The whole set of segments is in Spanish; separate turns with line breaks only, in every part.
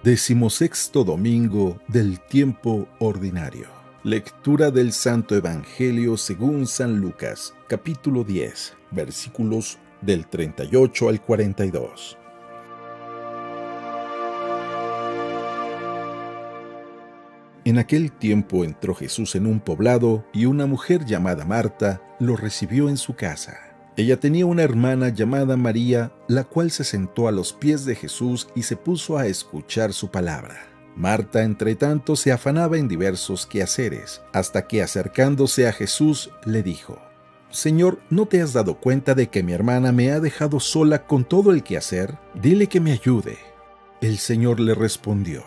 Decimosexto domingo del tiempo ordinario. Lectura del Santo Evangelio según San Lucas, capítulo 10, versículos del 38 al 42. En aquel tiempo entró Jesús en un poblado y una mujer llamada Marta lo recibió en su casa. Ella tenía una hermana llamada María, la cual se sentó a los pies de Jesús y se puso a escuchar su palabra. Marta, entre tanto, se afanaba en diversos quehaceres, hasta que acercándose a Jesús le dijo: «Señor, ¿no te has dado cuenta de que mi hermana me ha dejado sola con todo el quehacer? Dile que me ayude». El Señor le respondió: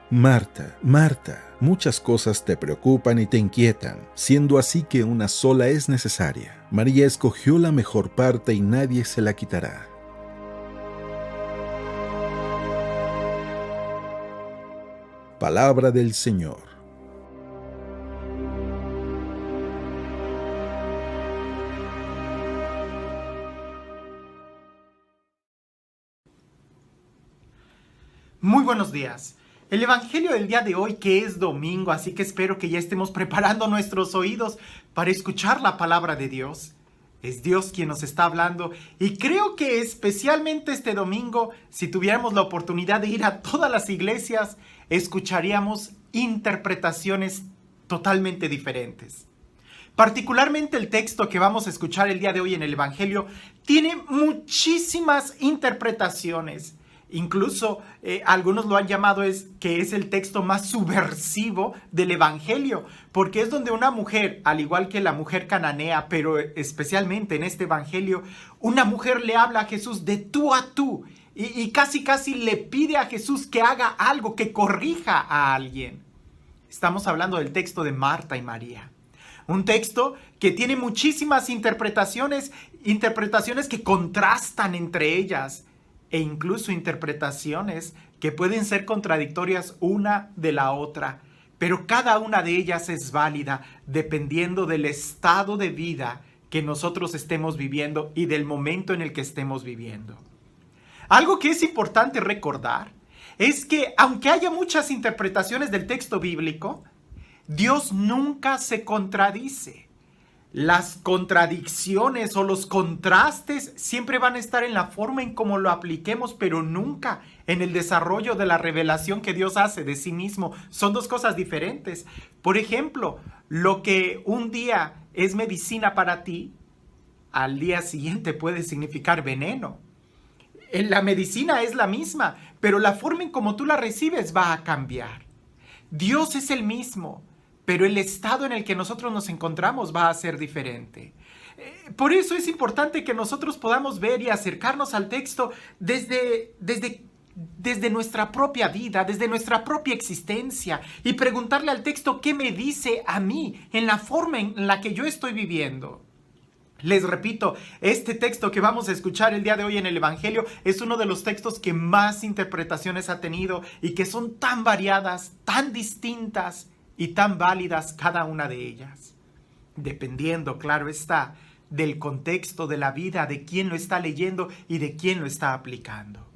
«Marta, Marta, muchas cosas te preocupan y te inquietan, siendo así que una sola es necesaria. María escogió la mejor parte y nadie se la quitará». Palabra del Señor.
Muy buenos días. El Evangelio del día de hoy, que es domingo, así que espero que ya estemos preparando nuestros oídos para escuchar la palabra de Dios. Es Dios quien nos está hablando y creo que especialmente este domingo, si tuviéramos la oportunidad de ir a todas las iglesias, escucharíamos interpretaciones totalmente diferentes. Particularmente el texto que vamos a escuchar el día de hoy en el Evangelio tiene muchísimas interpretaciones. Incluso algunos lo han llamado que es el texto más subversivo del Evangelio, porque es donde una mujer, al igual que la mujer cananea, pero especialmente en este Evangelio, una mujer le habla a Jesús de tú a tú y casi le pide a Jesús que haga algo, que corrija a alguien. Estamos hablando del texto de Marta y María. Un texto que tiene muchísimas interpretaciones que contrastan entre ellas, e incluso interpretaciones que pueden ser contradictorias una de la otra, pero cada una de ellas es válida dependiendo del estado de vida que nosotros estemos viviendo y del momento en el que estemos viviendo. Algo que es importante recordar es que aunque haya muchas interpretaciones del texto bíblico, Dios nunca se contradice. Las contradicciones o los contrastes siempre van a estar en la forma en cómo lo apliquemos, pero nunca en el desarrollo de la revelación que Dios hace de sí mismo. Son dos cosas diferentes. Por ejemplo, lo que un día es medicina para ti, al día siguiente puede significar veneno. La medicina es la misma, pero la forma en cómo tú la recibes va a cambiar. Dios es el mismo, pero el estado en el que nosotros nos encontramos va a ser diferente. Por eso es importante que nosotros podamos ver y acercarnos al texto desde nuestra propia vida, desde nuestra propia existencia, y preguntarle al texto qué me dice a mí en la forma en la que yo estoy viviendo. Les repito, este texto que vamos a escuchar el día de hoy en el Evangelio es uno de los textos que más interpretaciones ha tenido y que son tan variadas, tan distintas y tan válidas cada una de ellas, dependiendo, claro está, del contexto de la vida, de quién lo está leyendo y de quién lo está aplicando.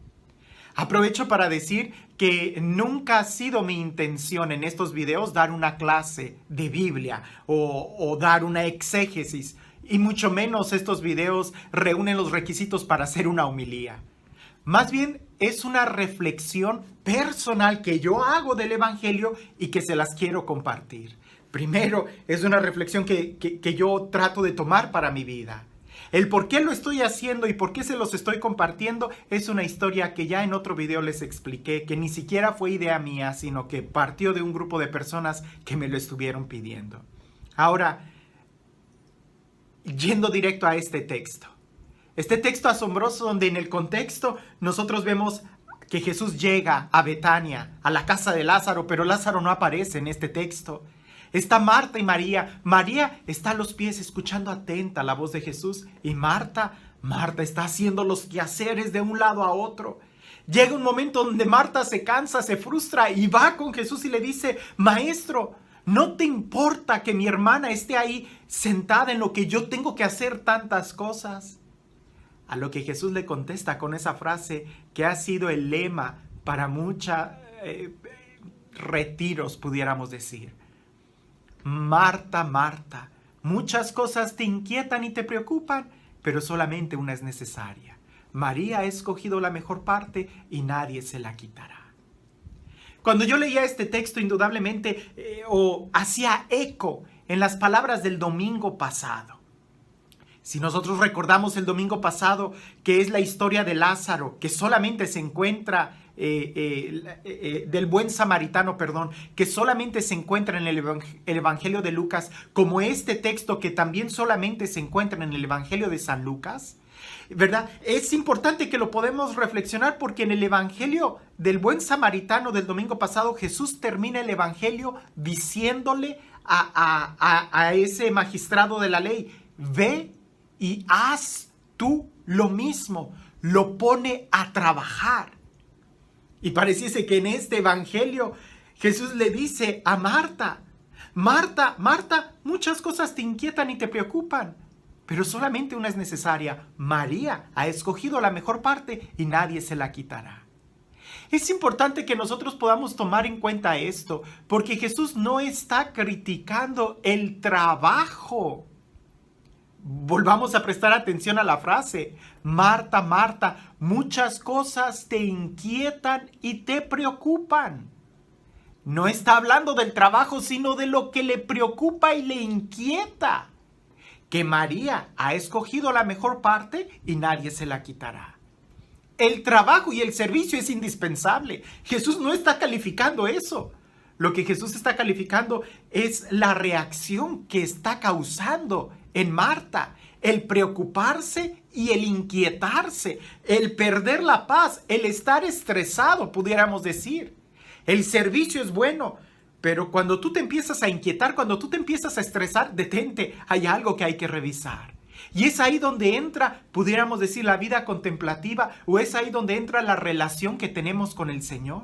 Aprovecho para decir que nunca ha sido mi intención en estos videos dar una clase de Biblia o dar una exégesis, y mucho menos estos videos reúnen los requisitos para hacer una homilía. Más bien es una reflexión personal que yo hago del Evangelio y que se las quiero compartir. Primero, es una reflexión que yo trato de tomar para mi vida. El por qué lo estoy haciendo y por qué se los estoy compartiendo es una historia que ya en otro video les expliqué, que ni siquiera fue idea mía, sino que partió de un grupo de personas que me lo estuvieron pidiendo. Ahora, yendo directo a este texto. Este texto asombroso donde en el contexto nosotros vemos que Jesús llega a Betania, a la casa de Lázaro, pero Lázaro no aparece en este texto. Está Marta y María. María está a los pies escuchando atenta la voz de Jesús y Marta está haciendo los quehaceres de un lado a otro. Llega un momento donde Marta se cansa, se frustra y va con Jesús y le dice: «Maestro, ¿no te importa que mi hermana esté ahí sentada en lo que yo tengo que hacer tantas cosas?» A lo que Jesús le contesta con esa frase que ha sido el lema para mucha retiros, pudiéramos decir. Marta, Marta, muchas cosas te inquietan y te preocupan, pero solamente una es necesaria. María ha escogido la mejor parte y nadie se la quitará. Cuando yo leía este texto, indudablemente, hacía eco en las palabras del domingo pasado. Si nosotros recordamos el domingo pasado, que es la historia de Lázaro, que solamente se encuentra, del buen samaritano, perdón, que solamente se encuentra en el Evangelio de Lucas, como este texto que también solamente se encuentra en el Evangelio de San Lucas, ¿verdad? Es importante que lo podemos reflexionar porque en el Evangelio del buen samaritano del domingo pasado, Jesús termina el Evangelio diciéndole a ese magistrado de la ley, ve y haz tú lo mismo. Lo pone a trabajar. Y pareciese que en este Evangelio Jesús le dice a Marta, Marta, Marta, muchas cosas te inquietan y te preocupan, pero solamente una es necesaria. María ha escogido la mejor parte y nadie se la quitará. Es importante que nosotros podamos tomar en cuenta esto, porque Jesús no está criticando el trabajo. Volvamos a prestar atención a la frase. Marta, Marta, muchas cosas te inquietan y te preocupan. No está hablando del trabajo, sino de lo que le preocupa y le inquieta. Que María ha escogido la mejor parte y nadie se la quitará. El trabajo y el servicio es indispensable. Jesús no está calificando eso. Lo que Jesús está calificando es la reacción que está causando en Marta, el preocuparse y el inquietarse, el perder la paz, el estar estresado, pudiéramos decir. El servicio es bueno, pero cuando tú te empiezas a inquietar, cuando tú te empiezas a estresar, detente, hay algo que hay que revisar. Y es ahí donde entra, pudiéramos decir, la vida contemplativa, o es ahí donde entra la relación que tenemos con el Señor.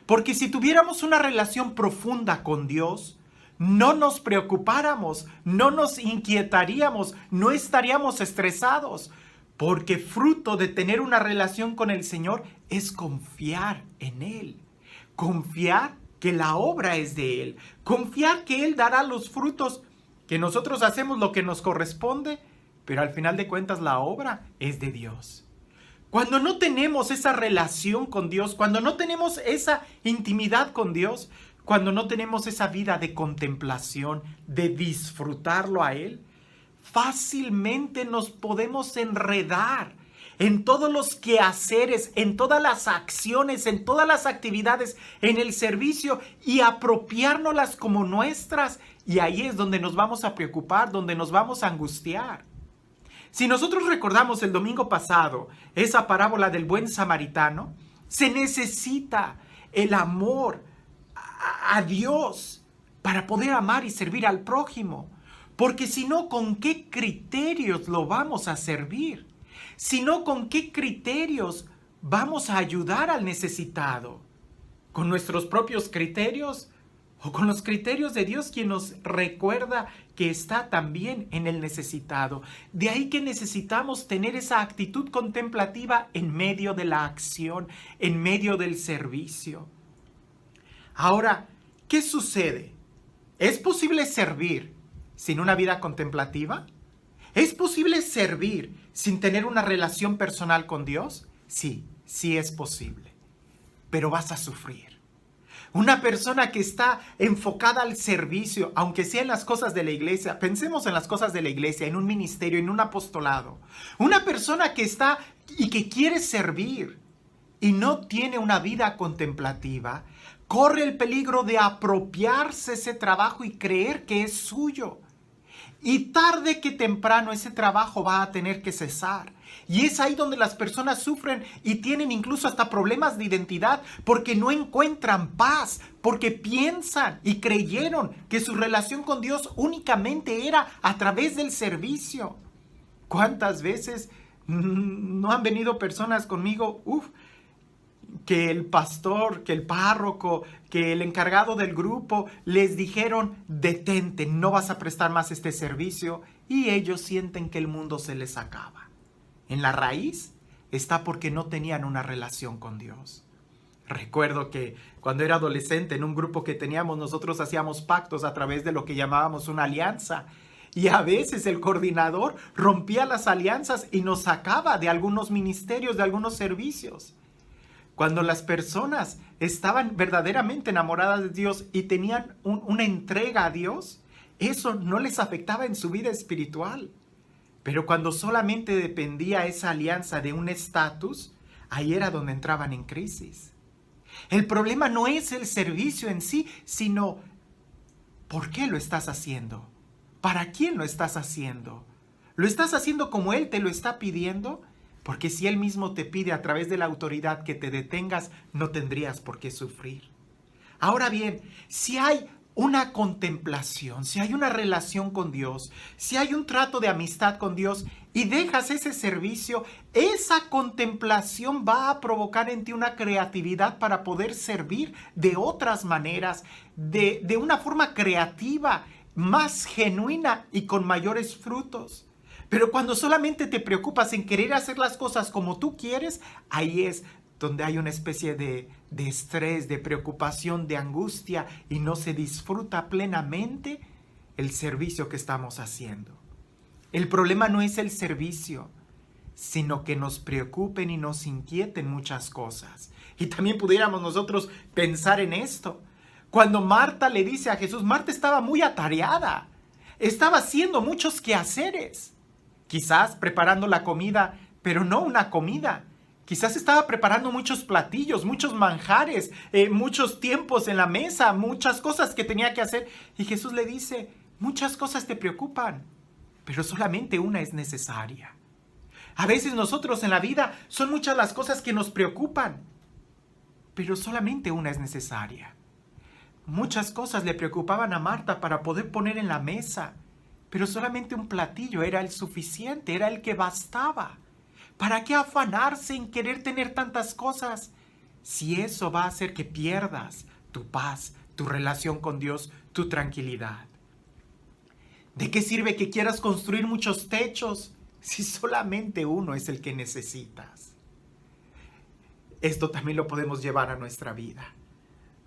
Porque si tuviéramos una relación profunda con Dios, no nos preocupáramos, no nos inquietaríamos, no estaríamos estresados, porque fruto de tener una relación con el Señor es confiar en Él, confiar que la obra es de Él, confiar que Él dará los frutos, que nosotros hacemos lo que nos corresponde, pero al final de cuentas la obra es de Dios. Cuando no tenemos esa relación con Dios, cuando no tenemos esa intimidad con Dios, cuando no tenemos esa vida de contemplación, de disfrutarlo a Él, fácilmente nos podemos enredar en todos los quehaceres, en todas las acciones, en todas las actividades, en el servicio y apropiárnoslas como nuestras. Y ahí es donde nos vamos a preocupar, donde nos vamos a angustiar. Si nosotros recordamos el domingo pasado esa parábola del buen samaritano, se necesita el amor a Dios para poder amar y servir al prójimo. Porque si no, ¿con qué criterios lo vamos a servir? Si no, ¿con qué criterios vamos a ayudar al necesitado? ¿Con nuestros propios criterios? ¿O con los criterios de Dios, quien nos recuerda que está también en el necesitado? De ahí que necesitamos tener esa actitud contemplativa en medio de la acción, en medio del servicio. Ahora, ¿qué sucede? ¿Es posible servir sin una vida contemplativa? ¿Es posible servir sin tener una relación personal con Dios? Sí, sí es posible. Pero vas a sufrir. Una persona que está enfocada al servicio, aunque sea en las cosas de la iglesia, pensemos en las cosas de la iglesia, en un ministerio, en un apostolado. Una persona que está y que quiere servir y no tiene una vida contemplativa, corre el peligro de apropiarse ese trabajo y creer que es suyo. Y tarde que temprano ese trabajo va a tener que cesar. Y es ahí donde las personas sufren y tienen incluso hasta problemas de identidad porque no encuentran paz, porque piensan y creyeron que su relación con Dios únicamente era a través del servicio. ¿Cuántas veces no han venido personas conmigo? Que el pastor, que el párroco, que el encargado del grupo les dijeron, detente, no vas a prestar más este servicio, y ellos sienten que el mundo se les acaba. En la raíz está porque no tenían una relación con Dios. Recuerdo que cuando era adolescente, en un grupo que teníamos, nosotros hacíamos pactos a través de lo que llamábamos una alianza. Y a veces el coordinador rompía las alianzas y nos sacaba de algunos ministerios, de algunos servicios. Cuando las personas estaban verdaderamente enamoradas de Dios y tenían una entrega a Dios, eso no les afectaba en su vida espiritual. Pero cuando solamente dependía esa alianza de un estatus, ahí era donde entraban en crisis. El problema no es el servicio en sí, sino ¿por qué lo estás haciendo? ¿Para quién lo estás haciendo? ¿Lo estás haciendo como Él te lo está pidiendo? Porque si Él mismo te pide a través de la autoridad que te detengas, no tendrías por qué sufrir. Ahora bien, si hay una contemplación, si hay una relación con Dios, si hay un trato de amistad con Dios y dejas ese servicio, esa contemplación va a provocar en ti una creatividad para poder servir de otras maneras, de una forma creativa, más genuina y con mayores frutos. Pero cuando solamente te preocupas en querer hacer las cosas como tú quieres, ahí es donde hay una especie de estrés, de preocupación, de angustia y no se disfruta plenamente el servicio que estamos haciendo. El problema no es el servicio, sino que nos preocupen y nos inquieten muchas cosas. Y también pudiéramos nosotros pensar en esto. Cuando Marta le dice a Jesús, Marta estaba muy atareada, estaba haciendo muchos quehaceres. Quizás preparando la comida, pero no una comida. Quizás estaba preparando muchos platillos, muchos manjares, muchos tiempos en la mesa, muchas cosas que tenía que hacer. Y Jesús le dice, muchas cosas te preocupan, pero solamente una es necesaria. A veces nosotros en la vida son muchas las cosas que nos preocupan, pero solamente una es necesaria. Muchas cosas le preocupaban a Marta para poder poner en la mesa, pero solamente un platillo era el suficiente, era el que bastaba. ¿Para qué afanarse en querer tener tantas cosas? Si eso va a hacer que pierdas tu paz, tu relación con Dios, tu tranquilidad. ¿De qué sirve que quieras construir muchos techos si solamente uno es el que necesitas? Esto también lo podemos llevar a nuestra vida,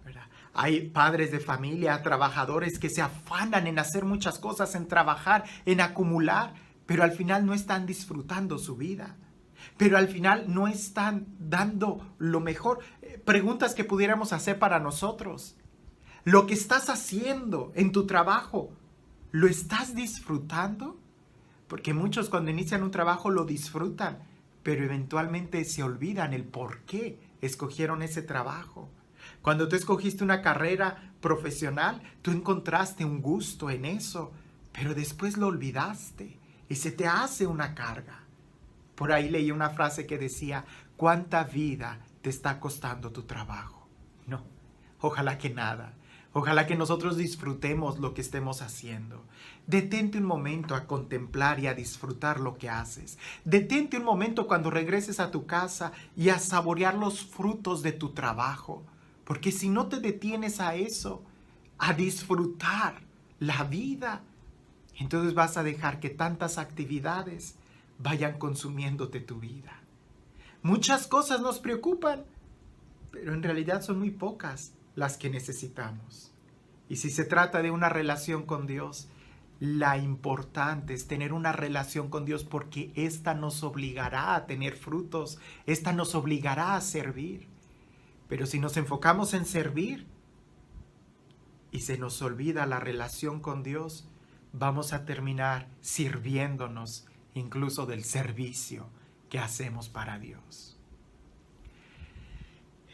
¿verdad? Hay padres de familia, trabajadores que se afanan en hacer muchas cosas, en trabajar, en acumular, pero al final no están disfrutando su vida. Pero al final no están dando lo mejor. Preguntas que pudiéramos hacer para nosotros. Lo que estás haciendo en tu trabajo, ¿lo estás disfrutando? Porque muchos cuando inician un trabajo lo disfrutan, pero eventualmente se olvidan el por qué escogieron ese trabajo. Cuando tú escogiste una carrera profesional, tú encontraste un gusto en eso, pero después lo olvidaste y se te hace una carga. Por ahí leí una frase que decía, ¿cuánta vida te está costando tu trabajo? No, ojalá que nada. Ojalá que nosotros disfrutemos lo que estemos haciendo. Detente un momento a contemplar y a disfrutar lo que haces. Detente un momento cuando regreses a tu casa y a saborear los frutos de tu trabajo. Porque si no te detienes a eso, a disfrutar la vida, entonces vas a dejar que tantas actividades vayan consumiéndote tu vida. Muchas cosas nos preocupan, pero en realidad son muy pocas las que necesitamos. Y si se trata de una relación con Dios, la importante es tener una relación con Dios porque esta nos obligará a tener frutos, esta nos obligará a servir. Pero si nos enfocamos en servir y se nos olvida la relación con Dios, vamos a terminar sirviéndonos incluso del servicio que hacemos para Dios.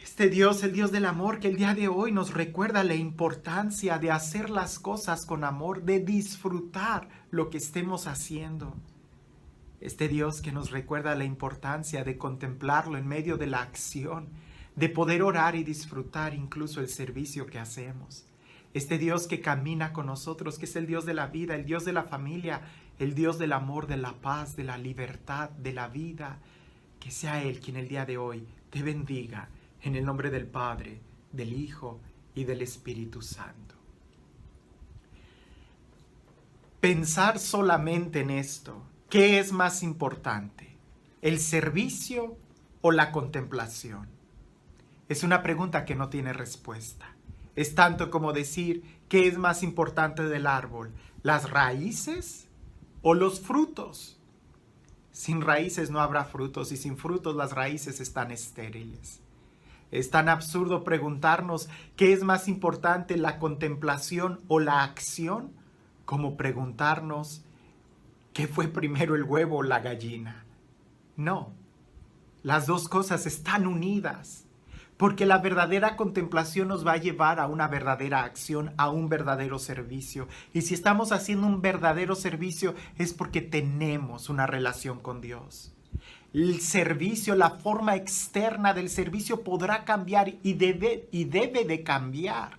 Este Dios, el Dios del amor, que el día de hoy nos recuerda la importancia de hacer las cosas con amor, de disfrutar lo que estemos haciendo. Este Dios que nos recuerda la importancia de contemplarlo en medio de la acción, de poder orar y disfrutar incluso el servicio que hacemos. Este Dios que camina con nosotros, que es el Dios de la vida, el Dios de la familia, el Dios del amor, de la paz, de la libertad, de la vida. Que sea Él quien el día de hoy te bendiga en el nombre del Padre, del Hijo y del Espíritu Santo. Pensar solamente en esto. ¿Qué es más importante? ¿El servicio o la contemplación? Es una pregunta que no tiene respuesta. Es tanto como decir, ¿qué es más importante del árbol? ¿Las raíces o los frutos? Sin raíces no habrá frutos y sin frutos las raíces están estériles. Es tan absurdo preguntarnos qué es más importante, la contemplación o la acción, como preguntarnos qué fue primero el huevo o la gallina. No, las dos cosas están unidas, porque la verdadera contemplación nos va a llevar a una verdadera acción, a un verdadero servicio. Y si estamos haciendo un verdadero servicio es porque tenemos una relación con Dios. El servicio, la forma externa del servicio podrá cambiar y debe de cambiar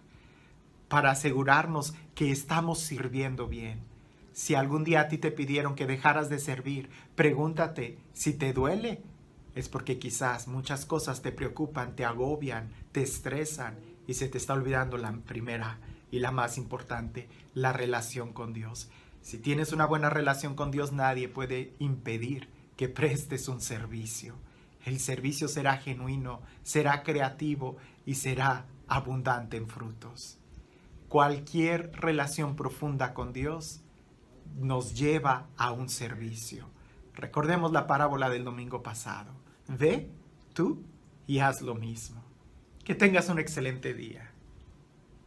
para asegurarnos que estamos sirviendo bien. Si algún día a ti te pidieron que dejaras de servir, pregúntate si te duele. Es porque quizás muchas cosas te preocupan, te agobian, te estresan y se te está olvidando la primera y la más importante, la relación con Dios. Si tienes una buena relación con Dios, nadie puede impedir que prestes un servicio. El servicio será genuino, será creativo y será abundante en frutos. Cualquier relación profunda con Dios nos lleva a un servicio. Recordemos la parábola del domingo pasado. Ve tú y haz lo mismo. Que tengas un excelente día.